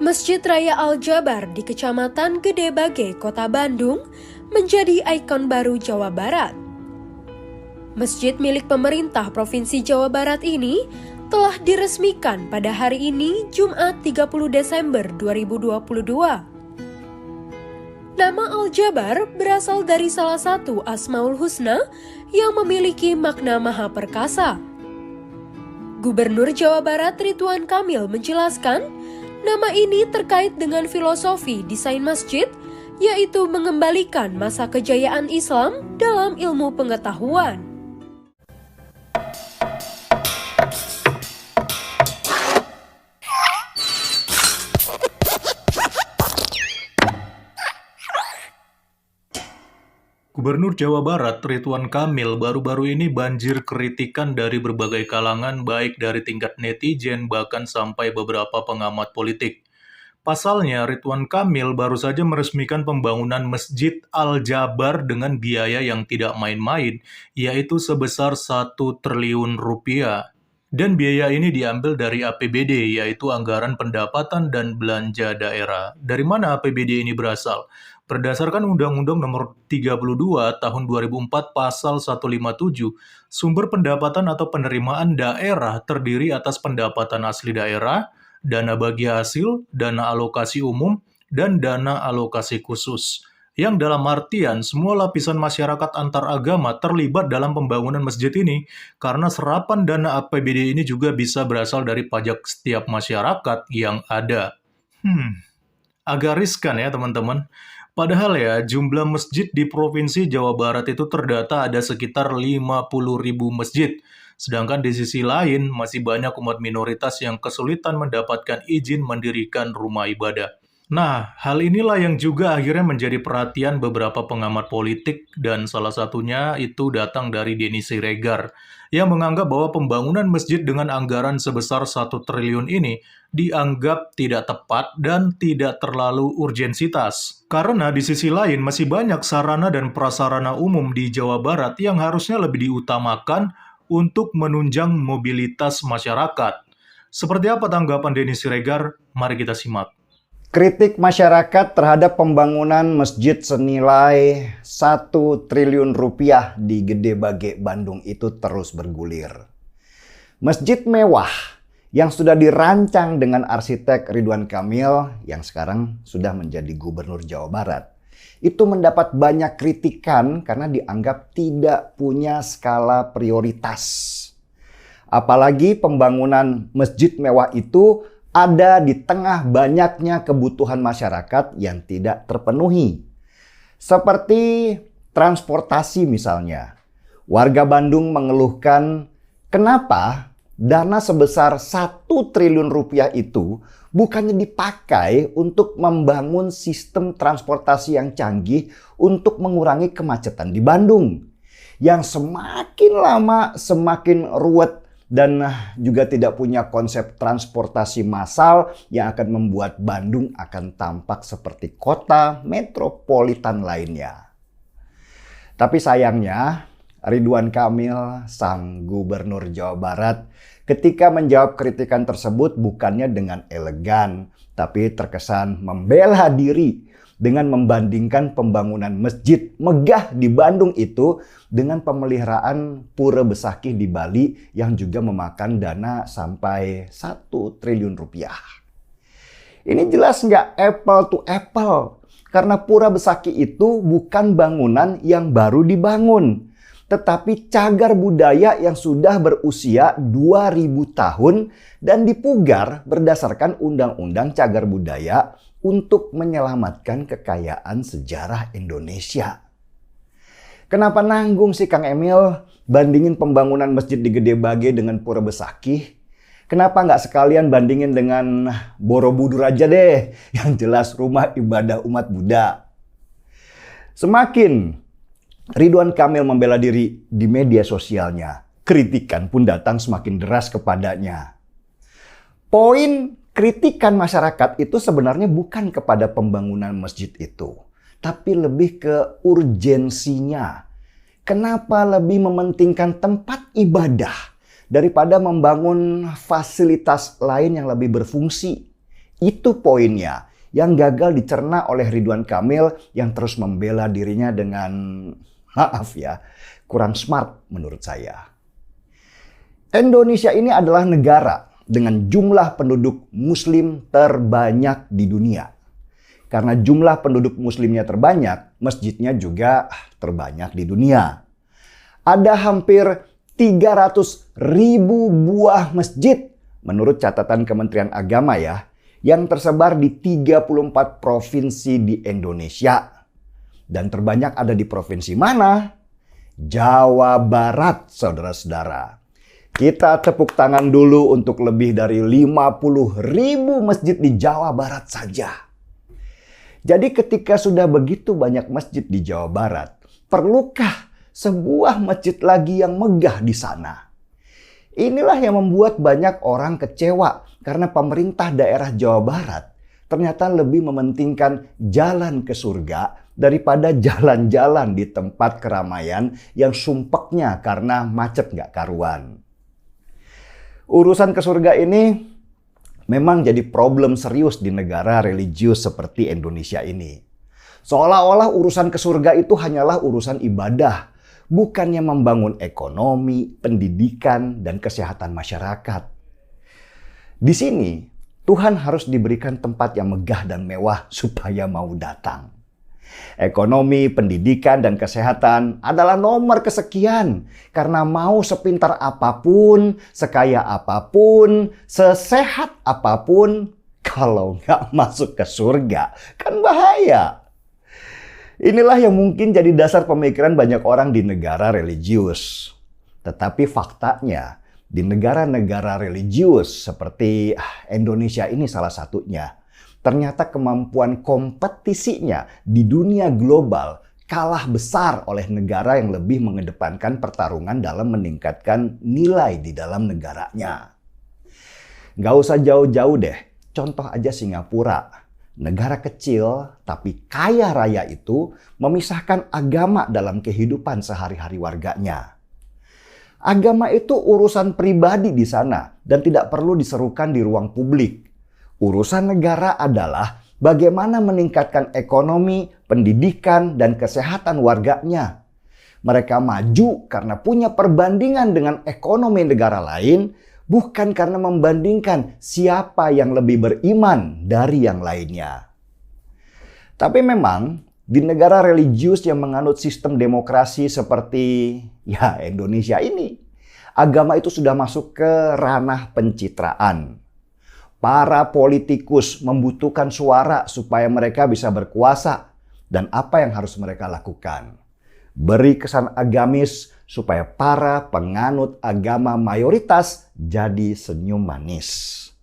Masjid Raya Al-Jabar di Kecamatan Gede Bage, Kota Bandung, menjadi ikon baru Jawa Barat. Masjid milik pemerintah Provinsi Jawa Barat ini telah diresmikan pada hari ini, Jumat 30 Desember 2022. Nama Al-Jabar berasal dari salah satu Asmaul Husna yang memiliki makna maha perkasa. Gubernur Jawa Barat Ridwan Kamil menjelaskan, nama ini terkait dengan filosofi desain masjid, yaitu mengembalikan masa kejayaan Islam dalam ilmu pengetahuan. Gubernur Jawa Barat Ridwan Kamil baru-baru ini banjir kritikan dari berbagai kalangan, baik dari tingkat netizen bahkan sampai beberapa pengamat politik. Pasalnya, Ridwan Kamil baru saja meresmikan pembangunan Masjid Al-Jabar dengan biaya yang tidak main-main, yaitu sebesar 1 triliun rupiah. Dan biaya ini diambil dari APBD, yaitu Anggaran Pendapatan dan Belanja Daerah. Dari mana APBD ini berasal? Berdasarkan Undang-Undang Nomor 32 Tahun 2004 Pasal 157, sumber pendapatan atau penerimaan daerah terdiri atas pendapatan asli daerah, dana bagi hasil, dana alokasi umum, dan dana alokasi khusus. Yang dalam artian semua lapisan masyarakat antar agama terlibat dalam pembangunan masjid ini, karena serapan dana APBD ini juga bisa berasal dari pajak setiap masyarakat yang ada. Agak riskan ya teman-teman. Padahal ya, jumlah masjid di Provinsi Jawa Barat itu terdata ada sekitar 50.000 masjid. Sedangkan di sisi lain, masih banyak umat minoritas yang kesulitan mendapatkan izin mendirikan rumah ibadah. Nah, hal inilah yang juga akhirnya menjadi perhatian beberapa pengamat politik, dan salah satunya itu datang dari Denny Siregar, yang menganggap bahwa pembangunan masjid dengan anggaran sebesar 1 triliun ini dianggap tidak tepat dan tidak terlalu urgensitas. Karena di sisi lain masih banyak sarana dan prasarana umum di Jawa Barat yang harusnya lebih diutamakan untuk menunjang mobilitas masyarakat. Seperti apa tanggapan Denny Siregar? Mari kita simak. Kritik masyarakat terhadap pembangunan masjid senilai 1 triliun rupiah di Gede Bage, Bandung itu terus bergulir. Masjid mewah yang sudah dirancang dengan arsitek Ridwan Kamil yang sekarang sudah menjadi Gubernur Jawa Barat, itu mendapat banyak kritikan karena dianggap tidak punya skala prioritas. Apalagi pembangunan masjid mewah itu ada di tengah banyaknya kebutuhan masyarakat yang tidak terpenuhi. Seperti transportasi misalnya. Warga Bandung mengeluhkan kenapa dana sebesar 1 triliun rupiah itu bukannya dipakai untuk membangun sistem transportasi yang canggih untuk mengurangi kemacetan di Bandung. Yang semakin lama semakin ruwet dan juga tidak punya konsep transportasi massal yang akan membuat Bandung akan tampak seperti kota metropolitan lainnya. Tapi sayangnya, Ridwan Kamil, sang Gubernur Jawa Barat, ketika menjawab kritikan tersebut bukannya dengan elegan, tapi terkesan membela diri dengan membandingkan pembangunan masjid megah di Bandung itu dengan pemeliharaan Pura Besakih di Bali yang juga memakan dana sampai 1 triliun rupiah. Ini jelas nggak apple to apple, karena Pura Besakih itu bukan bangunan yang baru dibangun, tetapi cagar budaya yang sudah berusia 2000 tahun dan dipugar berdasarkan Undang-Undang Cagar Budaya untuk menyelamatkan kekayaan sejarah Indonesia. Kenapa nanggung sih Kang Emil bandingin pembangunan masjid di Gede Bage dengan Pura Besakih? Kenapa nggak sekalian bandingin dengan Borobudur aja deh, yang jelas rumah ibadah umat Buddha? Semakin Ridwan Kamil membela diri di media sosialnya, kritikan pun datang semakin deras kepadanya. Poin kritikan masyarakat itu sebenarnya bukan kepada pembangunan masjid itu, tapi lebih ke urgensinya. Kenapa lebih mementingkan tempat ibadah daripada membangun fasilitas lain yang lebih berfungsi? Itu poinnya yang gagal dicerna oleh Ridwan Kamil yang terus membela dirinya dengan, maaf ya, kurang smart menurut saya. Indonesia ini adalah negara dengan jumlah penduduk muslim terbanyak di dunia. Karena jumlah penduduk muslimnya terbanyak, masjidnya juga terbanyak di dunia. Ada hampir 300.000 buah masjid menurut catatan Kementerian Agama ya, yang tersebar di 34 provinsi di Indonesia. Dan terbanyak ada di provinsi mana? Jawa Barat, saudara-saudara. Kita tepuk tangan dulu untuk lebih dari 50.000 masjid di Jawa Barat saja. Jadi ketika sudah begitu banyak masjid di Jawa Barat, perlukah sebuah masjid lagi yang megah di sana? Inilah yang membuat banyak orang kecewa karena pemerintah daerah Jawa Barat ternyata lebih mementingkan jalan ke surga daripada jalan-jalan di tempat keramaian yang sumpeknya karena macet nggak karuan. Urusan ke surga ini memang jadi problem serius di negara religius seperti Indonesia ini. Seolah-olah urusan ke surga itu hanyalah urusan ibadah, bukannya membangun ekonomi, pendidikan, dan kesehatan masyarakat. Di sini, Tuhan harus diberikan tempat yang megah dan mewah supaya mau datang. Ekonomi, pendidikan, dan kesehatan adalah nomor kesekian. Karena mau sepintar apapun, sekaya apapun, sesehat apapun, kalau nggak masuk ke surga, kan bahaya. Inilah yang mungkin jadi dasar pemikiran banyak orang di negara religius. Tetapi faktanya, di negara-negara religius seperti Indonesia ini salah satunya, ternyata kemampuan kompetisinya di dunia global kalah besar oleh negara yang lebih mengedepankan pertarungan dalam meningkatkan nilai di dalam negaranya. Nggak usah jauh-jauh deh, contoh aja Singapura. Negara kecil tapi kaya raya itu memisahkan agama dalam kehidupan sehari-hari warganya. Agama itu urusan pribadi di sana dan tidak perlu diserukan di ruang publik. Urusan negara adalah bagaimana meningkatkan ekonomi, pendidikan, dan kesehatan warganya. Mereka maju karena punya perbandingan dengan ekonomi negara lain, bukan karena membandingkan siapa yang lebih beriman dari yang lainnya. Tapi memang di negara religius yang menganut sistem demokrasi seperti Indonesia ini, agama itu sudah masuk ke ranah pencitraan. Para politikus membutuhkan suara supaya mereka bisa berkuasa. Dan apa yang harus mereka lakukan? Beri kesan agamis supaya para penganut agama mayoritas jadi senyum manis.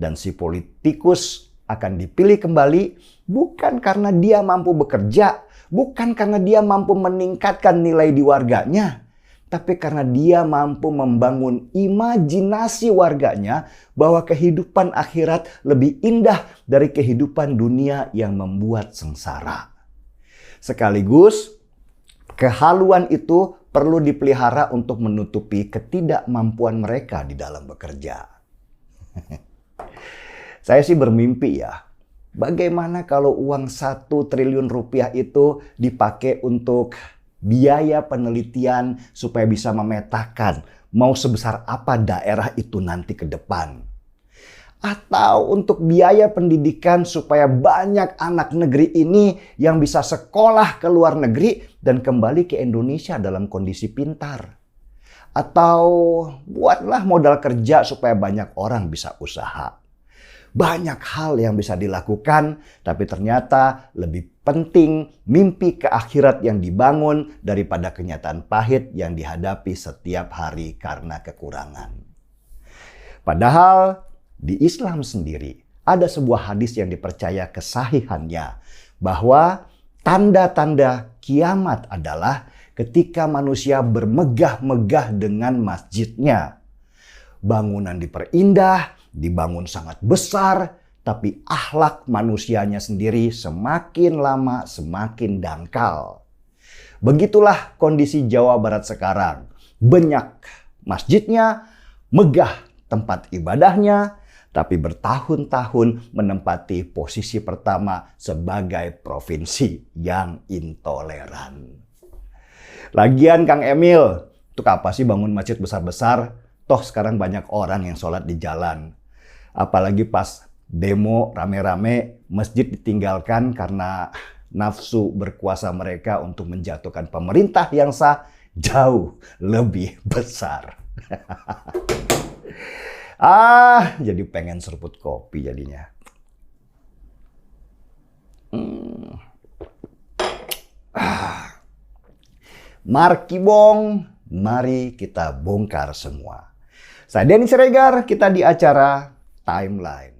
Dan si politikus akan dipilih kembali bukan karena dia mampu bekerja, bukan karena dia mampu meningkatkan nilai di warganya, tapi karena dia mampu membangun imajinasi warganya bahwa kehidupan akhirat lebih indah dari kehidupan dunia yang membuat sengsara. Sekaligus, kehaluan itu perlu dipelihara untuk menutupi ketidakmampuan mereka di dalam bekerja. Saya sih bermimpi ya, bagaimana kalau uang 1 triliun rupiah itu dipakai untuk biaya penelitian supaya bisa memetakan mau sebesar apa daerah itu nanti ke depan. Atau untuk biaya pendidikan supaya banyak anak negeri ini yang bisa sekolah ke luar negeri dan kembali ke Indonesia dalam kondisi pintar. Atau buatlah modal kerja supaya banyak orang bisa usaha. Banyak hal yang bisa dilakukan, tapi ternyata lebih penting mimpi ke akhirat yang dibangun daripada kenyataan pahit yang dihadapi setiap hari karena kekurangan. Padahal di Islam sendiri ada sebuah hadis yang dipercaya kesahihannya bahwa tanda-tanda kiamat adalah ketika manusia bermegah-megah dengan masjidnya. Bangunan diperindah, dibangun sangat besar, tapi akhlak manusianya sendiri semakin lama semakin dangkal. Begitulah kondisi Jawa Barat sekarang. Banyak masjidnya, megah tempat ibadahnya, tapi bertahun-tahun menempati posisi pertama sebagai provinsi yang intoleran. Lagian Kang Emil, untuk apa sih bangun masjid besar-besar? Toh sekarang banyak orang yang sholat di jalan. Apalagi pas demo rame-rame, masjid ditinggalkan karena nafsu berkuasa mereka untuk menjatuhkan pemerintah yang sah jauh lebih besar. Jadi pengen seruput kopi jadinya. Markibong, mari kita bongkar semua. Saya Denny Siregar, kita di acara Timeline.